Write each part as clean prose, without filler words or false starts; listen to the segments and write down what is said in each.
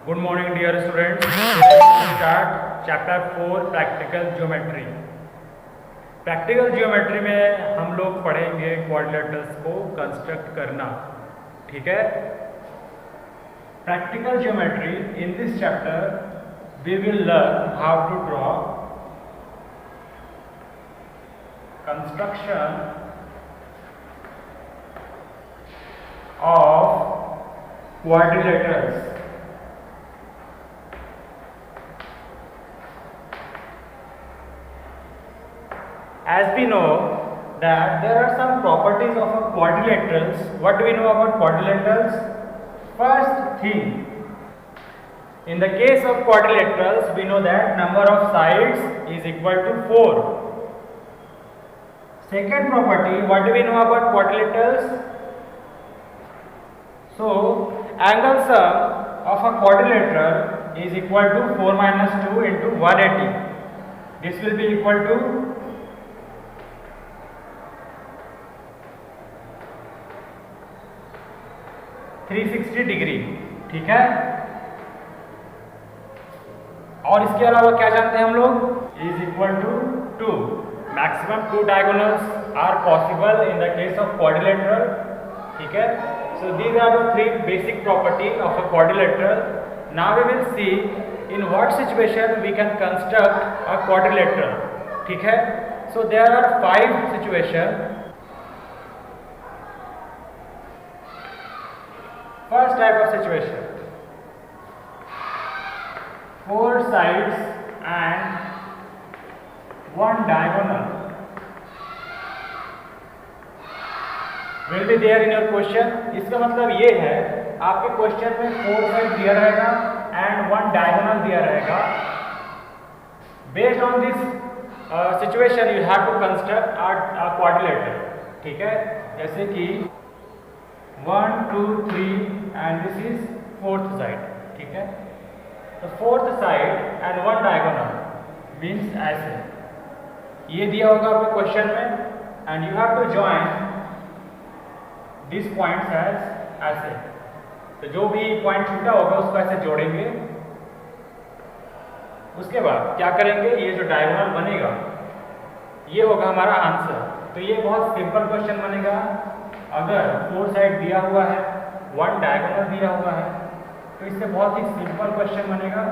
Good morning dear students. Let's start chapter 4 practical geometry. Practical geometry में हम लोग पढ़ेंगे क्वाड्रिलेटरल्स को कंस्ट्रक्ट करना. ठीक है. Practical geometry in this chapter we will learn how to draw construction of quadrilaterals. As we know that there are some properties of a quadrilaterals. What do we know about quadrilaterals? First thing, in the case of quadrilaterals, we know that number of sides is equal to 4. Second property, what do we know about quadrilaterals? So, angle sum of a quadrilateral is equal to 4 minus 2 into 180. This will be equal to 360 degree. ठीक है. और इसके अलावा क्या जानते हैं हम लोग? Is equal to 2. Maximum 2 diagonals are possible in the case of quadrilateral. ठीक है. So these are the 3 basic property of a quadrilateral. Now we will see in what situation we can construct a quadrilateral. ठीक है. So there are 5 situation. First type of situation, 4 sides and 1 diagonal will be there in your question. इसका मतलब ये है आपके question में 4 side दिया रहेगा and 1 diagonal दिया रहेगा. Based on this situation you have to construct a quadrilateral. ठीक है. जैसे कि 1 2 3 and this is 4th side. ठीक है. तो 4th side and 1 diagonal means ऐसे ये दिया होगा आपको क्वेश्चन में and you have to join these points as ऐसे. तो जो भी पॉइंट छूटा होगा उसको ऐसे जोड़ेंगे. उसके बाद क्या करेंगे, ये जो डायगोनल बनेगा ये होगा हमारा आंसर. तो ये बहुत सिंपल क्वेश्चन बनेगा. अगर 4 साइड दिया हुआ है, 1 डायगोनल दिया हुआ है, तो इससे बहुत ही सिंपल क्वेश्चन बनेगा.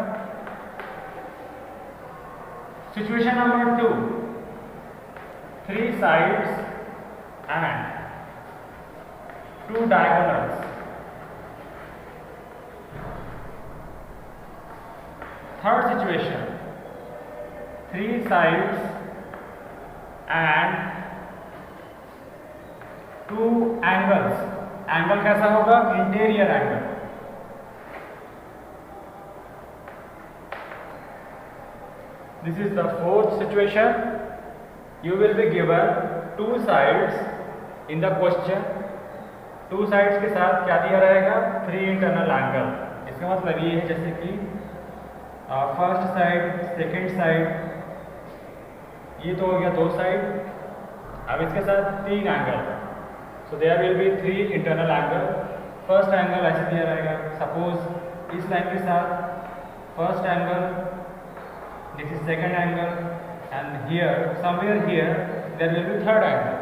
Situation number 2, 3 sides and 2 diagonals. Third situation, 3 sides and 2 angles. Angle कैसा होगा? Interior angle. This is the 4th situation. You will be given 2 sides in the question. 2 sides के साथ क्या दिया रहेगा? 3 इंटरनल एंगल. इसका मतलब ये है जैसे कि फर्स्ट साइड, सेकेंड साइड, ये तो हो गया 2 साइड. अब इसके साथ 3 angle. So there will be 3 internal angle. First angle ऐसे दिया रहेगा. Suppose इस लाइन के साथ first angle, this is second angle, and here somewhere here there will be third angle.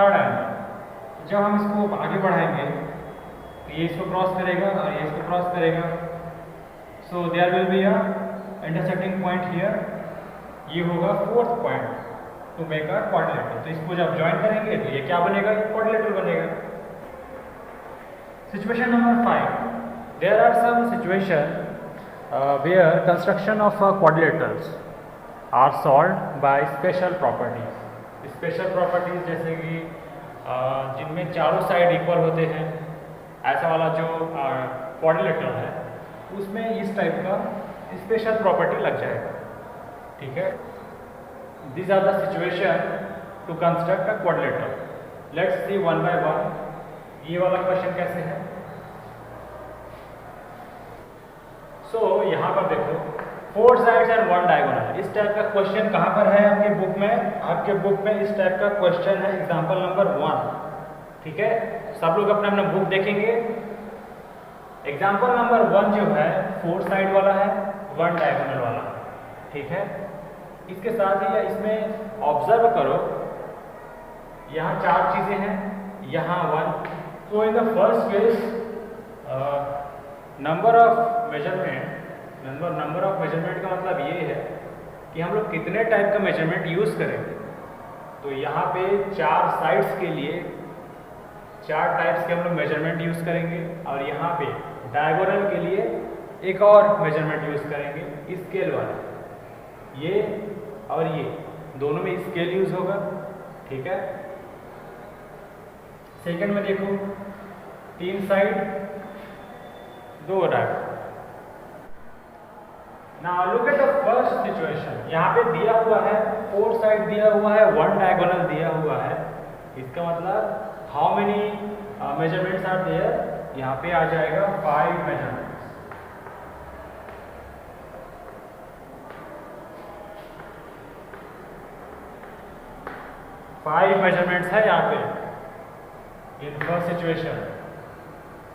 Third angle. जब हम इसको आगे बढ़ाएंगे तो ये इसको क्रॉस करेगा और ये इसको क्रॉस करेगा. So there will be a intersecting point here. ये होगा 4th point to make a quadrilateral. तो इसको जब ज्वाइन करेंगे तो ये क्या बनेगा? क्वाड्रिलेटरल बनेगा. Situation number 5, there are some situation where construction of quadrilaterals are solved by special properties. Special properties जैसे कि जिनमें चारों साइड इक्वल होते हैं, ऐसा वाला जो क्वाड्रिलेटरल है उसमें इस टाइप का स्पेशल प्रॉपर्टी लग जाएगा. ठीक है. These are the situation to construct a quadrilateral. Let's see one by one. ये वाला क्वेश्चन कैसे है? So यहाँ पर देखो 4 sides and 1 diagonal. इस टाइप का क्वेश्चन कहाँ पर है आपके बुक में? आपके बुक में इस टाइप का क्वेश्चन है एग्जाम्पल नंबर 1. ठीक है. सब लोग अपना अपना बुक देखेंगे एग्जाम्पल नंबर 1 जो है 4 साइड वाला है, 1 डायगोनल वाला, ठीक है। इसके साथ ही इसमें ऑब्जर्व करो, यहाँ 4 चीज़ें हैं, यहाँ 1। तो in the first case number of measurement का मतलब ये है कि हम लोग कितने टाइप का मेजरमेंट यूज़ करेंगे। तो यहाँ पे 4 साइड्स के लिए 4 टाइप्स के हम लोग मेजरमेंट यूज़ करेंगे, और यहाँ पे डायगोनल के लिए एक और मेजरमेंट यूज़ करेंगे, स्केल वाला। ये और ये दोनों में स्केल यूज़ होगा, ठीक है। सेकंड में देखो 3 side 2 diagonal. Now look at the first situation. यहाँ पे दिया हुआ है 4 साइड दिया हुआ है, 1 डायगोनल दिया हुआ है। इसका मतलब how many measurements are there, यहाँ पे आ जाएगा 5 मेजरमेंट्स। फाइव मेजरमेंट्स है यहाँ पे इन फर्स्ट सिचुएशन।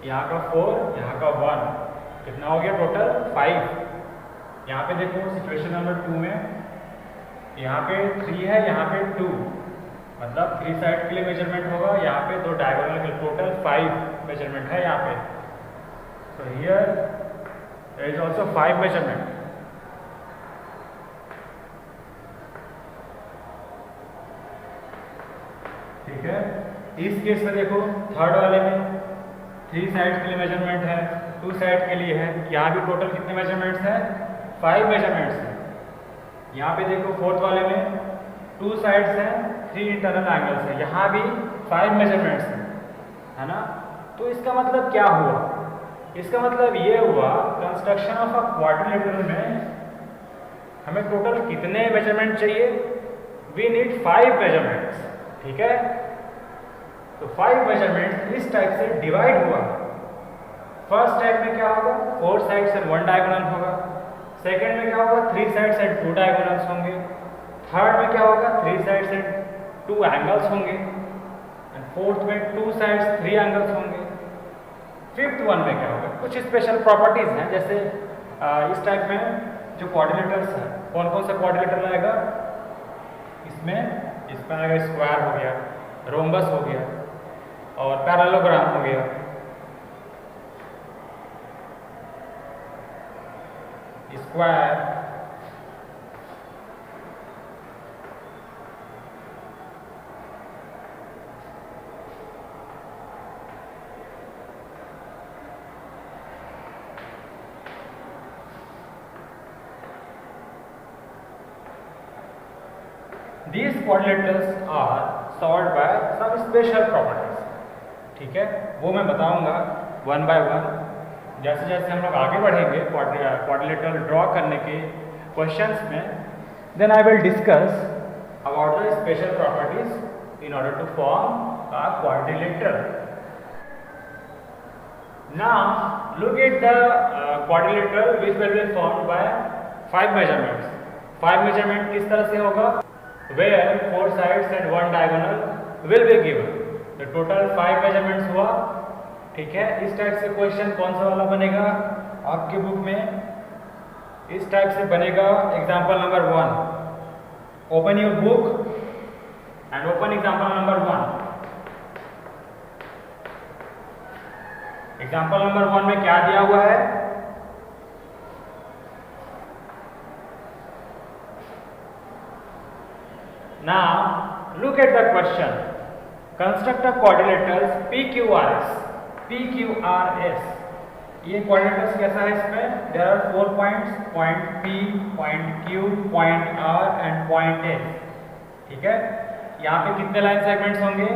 यहाँ का 4, यहाँ का 1, कितना हो गया टोटल 5। यहाँ पे देखो सिचुएशन नंबर 2 में यहाँ पे 3 है, यहाँ पे 2, मतलब 3 साइड के लिए मेजरमेंट होगा, यहाँ पे 2 डायगोनल के लिए, टोटल 5 मेजरमेंट है यहाँ पे। So here there is also 5 measurement. ठीक है। इस केस में देखो थर्ड वाले में 3 साइड के लिए मेजरमेंट है, 2 साइड के लिए है, यहाँ भी टोटल कितने मेजरमेंट्स हैं 5 मेजरमेंट्स हैं। यहाँ पे देखो फोर्थ वाले में 2 साइड्स हैं, 3 इंटरनल एंगल्स हैं, यहाँ भी 5 मेजरमेंट्स हैं, है ना। तो इसका मतलब क्या हुआ, इसका मतलब ये हुआ कंस्ट्रक्शन ऑफ अ क्वाड्रिलेटरल में हमें टोटल कितने मेजरमेंट चाहिए, वी नीड 5 मेजरमेंट्स, ठीक है। तो 5 मेजरमेंट्स इस टाइप से डिवाइड हुआ। फर्स्ट टाइप में क्या होगा 4 साइड्स एंड 1 डायगोनल होगा, सेकेंड में क्या होगा 3 साइड्स एंड 2 डायगोनल्स होंगे, थर्ड में क्या होगा 3 साइड्स एंड 2 एंगल्स होंगे, एंड फोर्थ में 2 साइड्स 3 एंगल्स होंगे, फिफ्थ वन में क्या होगा। कुछ स्पेशल प्रॉपर्टीज हैं, जैसे इस टाइप में जो क्वाड्रिलेटर्स हैं, कौन कौन सा क्वाड्रिलेटर आएगा इसमें आएगा स्क्वायर हो गया, रोम्बस हो गया और पैरेललोग्राम हो गया। Square, these quadrilaters are solved by some special properties, ठीक है। वो मैं बताऊंगा वन बाय वन जैसे जैसे हम लोग आगे बढ़ेंगे क्वाड्रिलेटरल ड्रॉ करने के क्वेश्चंस में। Then I will discuss about the special properties in order to form a quadrilateral. Now look at the quadrilateral which will be formed by 5 measurements. 5 measurement किस तरह से होगा, where 4 sides and 1 diagonal will be given, तो total 5 measurements हुआ, ठीक है। इस type से क्वेश्चन कौन सा वाला बनेगा आपके बुक में, इस टाइप से बनेगा example number 1। Open your book and open example number 1। Example number 1 में क्या दिया हुआ है, now look at the question, construct a quadrilaters PQRS। PQRS ये quadrilaters कैसा है, इसमें there are 4 points, point P, point Q, point R and point S, ठीक है। यहाँ पे कितने लाइन सेगमेंट्स होंगे,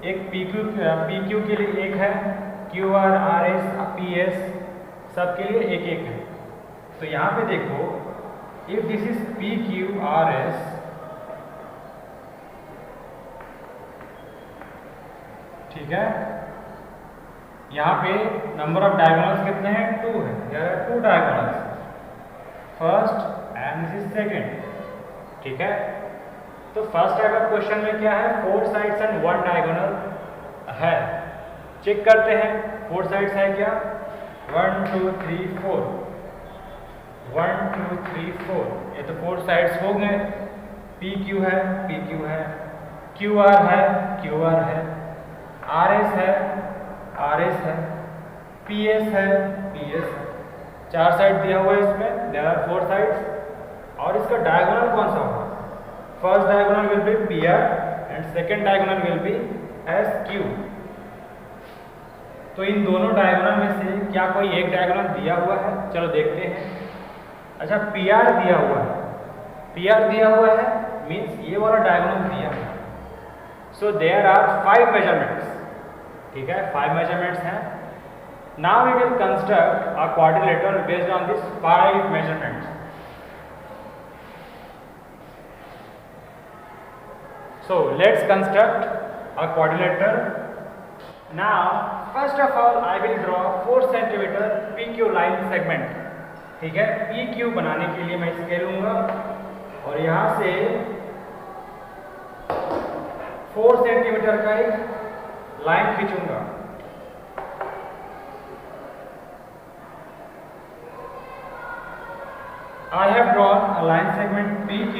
एक PQ के लिए एक है, QR, RS, PS सब के लिए एक एक है। तो यहाँ पे देखो if this is PQRS, ठीक है, यहाँ पे नंबर ऑफ डायगोनल्स कितने हैं 2 है, there are 2 diagonals, first and this is second, ठीक है। तो फर्स्ट टाइप ऑफ क्वेश्चन में क्या है 4 साइड्स एंड 1 डायगोनल है, चेक करते हैं 4 साइड्स है क्या, 1 2 3 4, 1 2 3 4, ये तो 4 साइड्स हो गए। पी क्यू है, पी क्यू है, क्यू आर है, क्यू आर है, आर एस है, आर एस है, पी एस है, पी एस है। 4 साइड दिया हुआ है इसमें, देयर आर 4 साइड्स। और इसका डायगोनल कौन सा होगा? First diagonal will be P R and second diagonal will be S Q. तो इन दोनों डायगोनल में से क्या कोई एक डायगोनल दिया हुआ है? चलो देखते हैं। अच्छा, पी आर दिया हुआ है, पी आर दिया हुआ है मीन्स ये वाला डायगोनल दिया है। सो देयर आर 5 मेजरमेंट्स, ठीक है, 5 मेजरमेंट्स हैं। Now we will construct a quadrilateral based on this 5 measurements. So let's construct a quadrilateral. Now first of all I will draw 4 cm PQ line segment, ठीक है। PQ बनाने के लिए मैं scale लूंगा और यहाँ से 4 सेंटीमीटर का एक line खींचूंगा। I have drawn a line segment PQ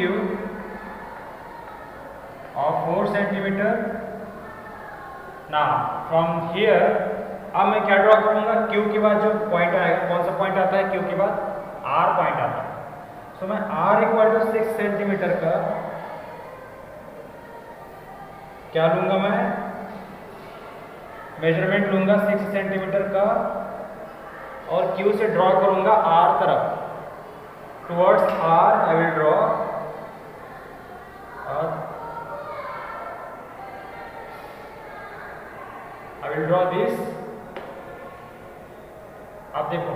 of 4 centimeter. Now from here अब मैं क्या ड्रॉ करूंगा? Q के बाद जो पॉइंट आएगा, कौन सा पॉइंट आता है? Q के बाद R पॉइंट आता है। सो मैं R इक्वल टू 6 सेंटीमीटर का क्या लूंगा? मैं मेजरमेंट लूंगा 6 सेंटीमीटर का और Q से ड्रॉ करूंगा R तरफ। Towards R I will draw I will draw this। अब देखो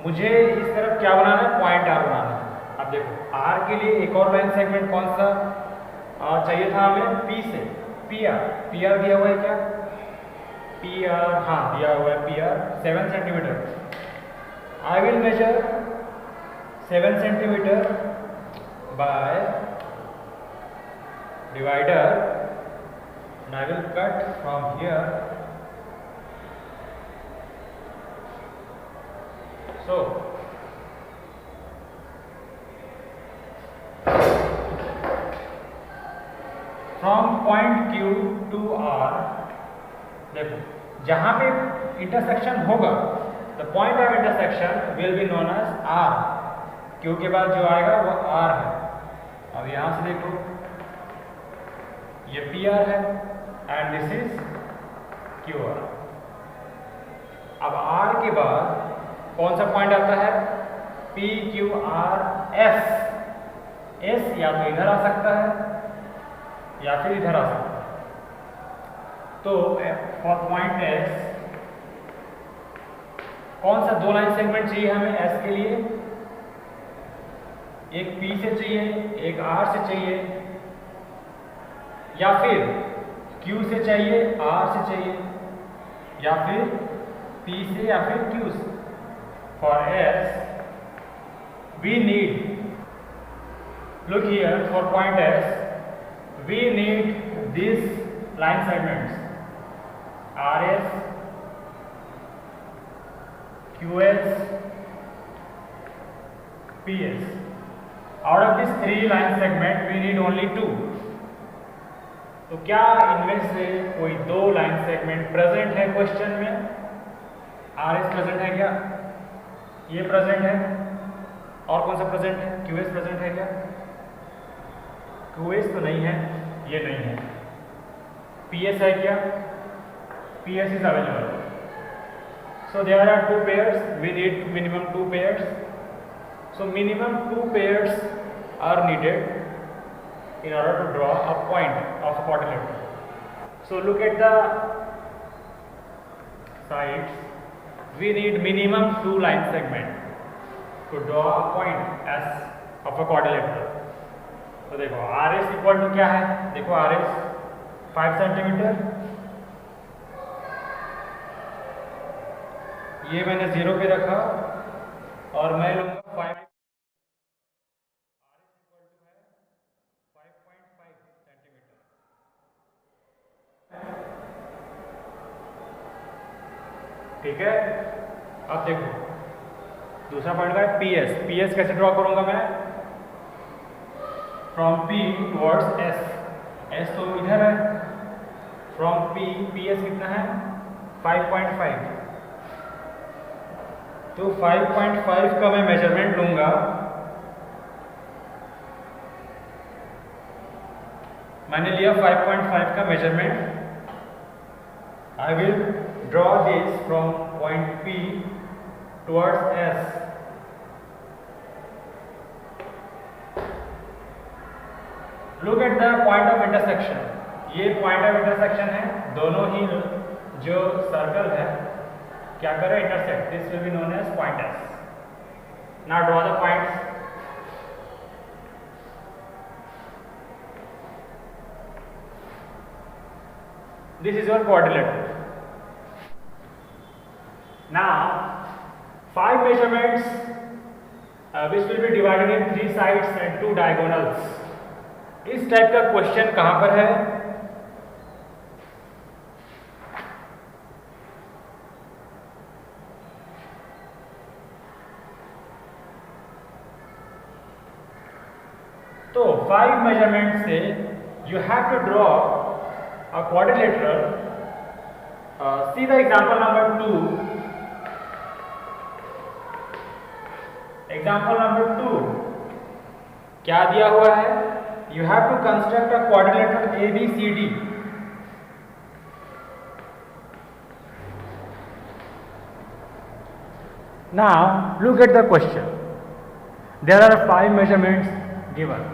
मुझे इस तरफ क्या बनाना है? पॉइंट R बनाना है। अब देखो R के लिए एक और लाइन सेगमेंट कौन सा चाहिए था हमें? P से पी आर। पी आर दिया हुआ है क्या? पी आर, हाँ दिया हुआ है P R 7 centimetre. I will measure 7 centimetre bye divider and I will cut from here। So from point Q to R, देखो जहां पे इंटरसेक्शन होगा the point of intersection will be known as R। Q के बाद जो आएगा वो R है। अब यहां से देखो ये PR है एंड दिस इज QR। अब R के बाद कौन सा पॉइंट आता है? P Q R S। S या तो इधर आ सकता है या फिर इधर आ सकता है। तो फॉर पॉइंट S कौन सा 2 लाइन सेगमेंट चाहिए हमें S के लिए? एक P से चाहिए, एक R से चाहिए, या फिर Q से चाहिए, R से चाहिए, या फिर P से या फिर Q से। For S we need, look here, for point S we need these line segments RS, QS, PS। Out of these 3 line segment we need only 2। तो क्या इनमें से कोई 2 लाइन सेगमेंट प्रेजेंट है क्वेश्चन में? RS प्रेजेंट है क्या? ये प्रेजेंट है। और कौन सा प्रेजेंट है? QS प्रेजेंट है क्या? QS तो नहीं है, ये नहीं है। PS है क्या? PS is available। So there are 2 pairs, we need minimum 2 pairs। So minimum 2 pairs are needed in order to draw a point of a quadrilateral। So look at the sides। We need minimum 2 line segment to draw a point S of a quadrilateral। तो देखो RS equal to क्या है? देखो RS 5 centimetre, ये मैंने 0 पे रखा और मैं लूंगा 5। RS इक्वल टू है 5.5 सेंटीमीटर, ठीक है। अब देखो दूसरा पॉइंट का है PS। PS कैसे ड्रॉ करूंगा मैं? From P towards S। S तो इधर है, फ्रॉम P PS कितना है 5.5। तो 5.5 का मैं मेजरमेंट लूंगा। मैंने लिया 5.5 का measurement. I will draw this from point P towards S। Look at the point of intersection. ये पॉइंट ऑफ इंटरसेक्शन है, दोनों ही जो सर्कल है क्या करे intersect. This will be known as point S। Now draw the points. This is your quadrilateral. Now, 5 measurements which will be divided in 3 sides and 2 diagonals. इस type का question कहां पर है? तो 5 measurements से you have to draw a quadrilateral. See the example number 2. Example number 2 क्या दिया हुआ है? You have to construct a quadrilateral ABCD. Now look at the question. There are 5 measurements given.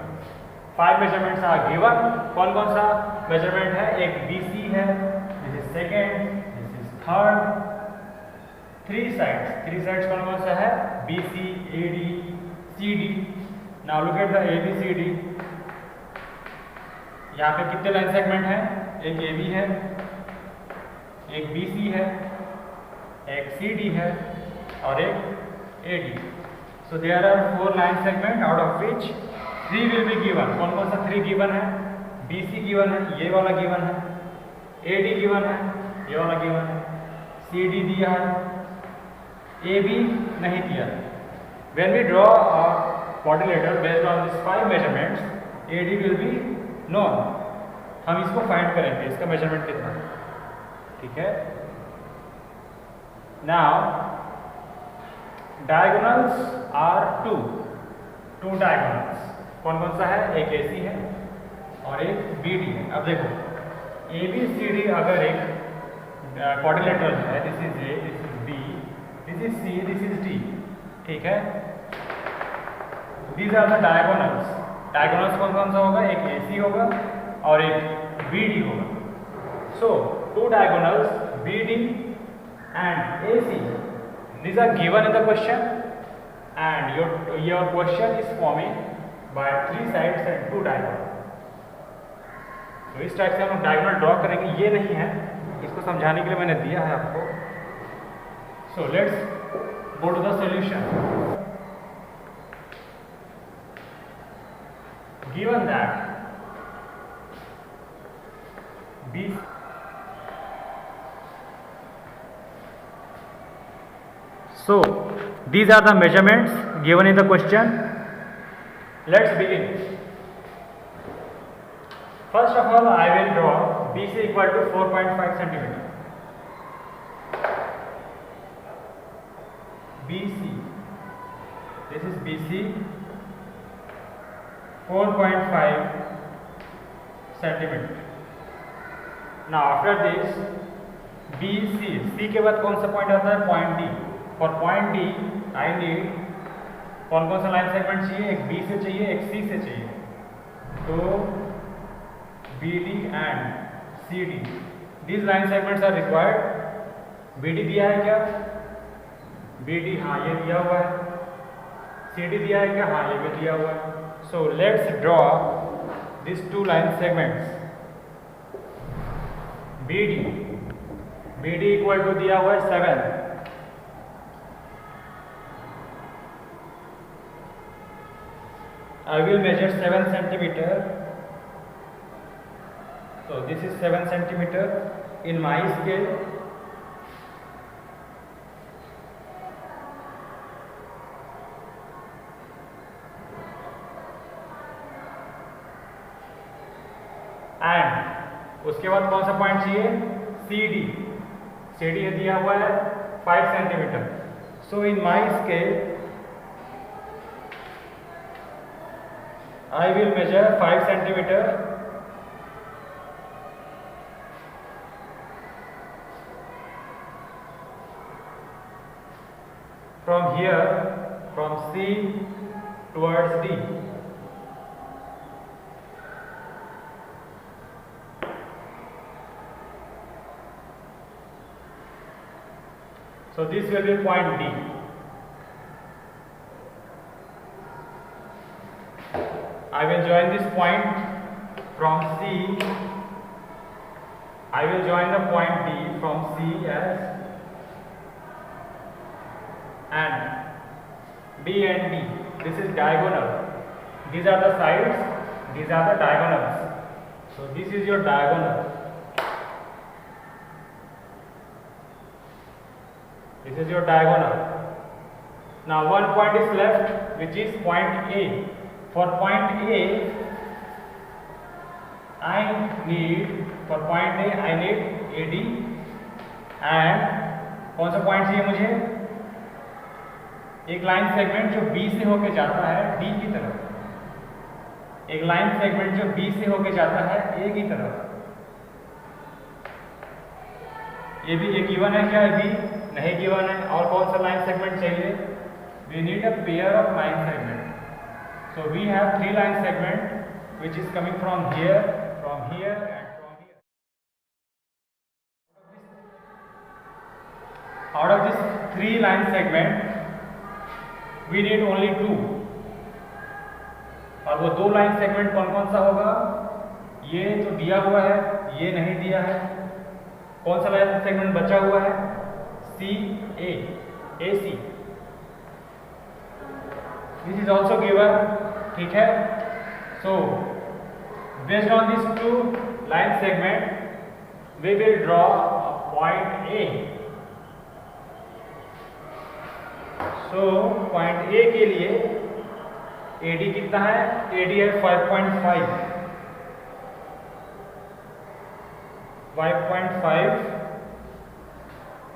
5 measurements are given. कौन कौन सा measurement है? एक BC है, this is second, this is third. 3 sides कौन कौन सा है? BC, AD, CD। Now look at the ABCD। यहाँ पे कितने लाइन सेगमेंट हैं? एक AB है, एक BC है, एक CD है और एक AD। So there are 4 line segment out of which 3 will be given. कौन कौन सा 3 गिवन है? BC गिवन है, ये वाला गिवन है, AD गिवन है, ये वाला गिवन है, CD दिया है, AB नहीं दिया। When we draw a quadrilateral based on these 5 measurements, AD will be known। हम इसको फाइंड करेंगे, इसका मेजरमेंट कितना है, ठीक है। Now diagonals are 2 diagonals। कौन कौन सा है? एक AC है और एक BD है। अब देखो ABCD अगर एक क्वाड्रिलेटरल है, this is A, this is B, this is C, this is D, ठीक है। These are the diagonals. Diagonals कौन कौन सा होगा? एक AC होगा और एक BD होगा। सो 2 diagonals BD and AC, these are given in the question and your question is forming by 3 sides and 2 diagonals। तो इस टाइप से हम डायगोनल ड्रॉ करेंगे। ये नहीं है, इसको समझाने के लिए मैंने दिया है आपको। So let's go to the solution. Given that B, so these are the measurements given in the question. Let's begin. First of all, I will draw BC equal to 4.5 centimeter. BC, this is BC, 4.5 centimeter. Now after this BC, C के बाद कौन सा point आता है? Point D। For point D I need कौन कौन सा line segment चाहिए? एक B से चाहिए, एक C से चाहिए। तो BD and CD, these line segments are required। BD दिया है क्या? BD हाँ ये दिया हुआ है। CD दिया है क्या? हाँ ये भी दिया हुआ है। So let's draw these 2 line segments। BD equal to दिया हुआ है 7। I will measure 7 centimeter। So this is 7 centimeter in my scale। And उसके बाद कौन सा पॉइंट चाहिए, सी डी। सी डी दिया हुआ है 5 centimetre. So in my scale I will measure 5 centimeter from here, from C towards D. So this will be point D. I will join this point from C. I will join the point D from C as and B and D. This is diagonal. These are the sides. These are the diagonals. So this is your diagonal. This is your diagonal. Now one point is left, which is point A. For point A, I need AD and कौन सा point चाहिए मुझे, एक line segment जो B से होके जाता है D की तरफ, एक लाइन सेगमेंट जो B से होके जाता है A की तरफ। ये भी एक गिवन है क्या, ये भी नहीं गिवन है। और कौन सा लाइन सेगमेंट चाहिए, we need a pair of line segment. So we have 3 line segment which is coming from here and from here. Out of this 3 line segment we need only 2. और वो 2 line segment कौन कौन सा होगा, ये तो दिया हुआ है, ये नहीं दिया है। कौन सा लाइन सेगमेंट बचा हुआ है, सी ए, AC. This is also given, ठीक है। So based on these 2 line segment we will draw a point A. So point A के लिए AD कितना है, AD है 5.5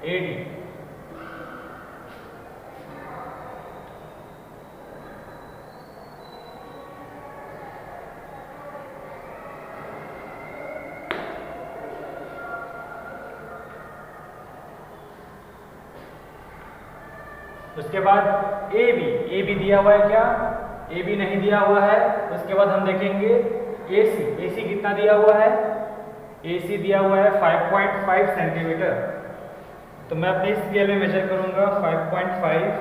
AD। उसके बाद ए बी दिया हुआ है क्या, ए बी नहीं दिया हुआ है। उसके बाद हम देखेंगे ए सी कितना दिया हुआ है, ए सी दिया हुआ है 5.5 सेंटीमीटर। तो मैं अपनी स्केल में मेजर करूंगा 5.5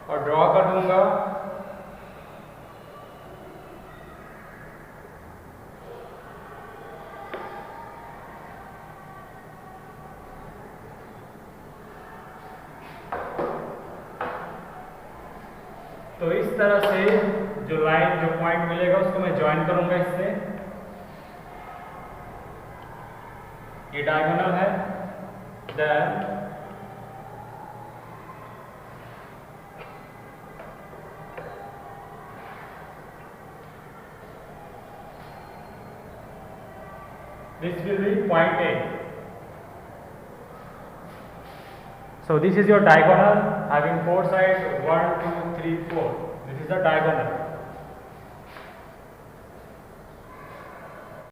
और ड्रॉ कर दूंगा। तो इस तरह से जो लाइन, जो पॉइंट मिलेगा उसको मैं ज्वाइन करूंगा इससे। ये डायगोनल है, then this will be point A. So this is your diagonal having 4 sides, 1 2 3 4. This is the diagonal.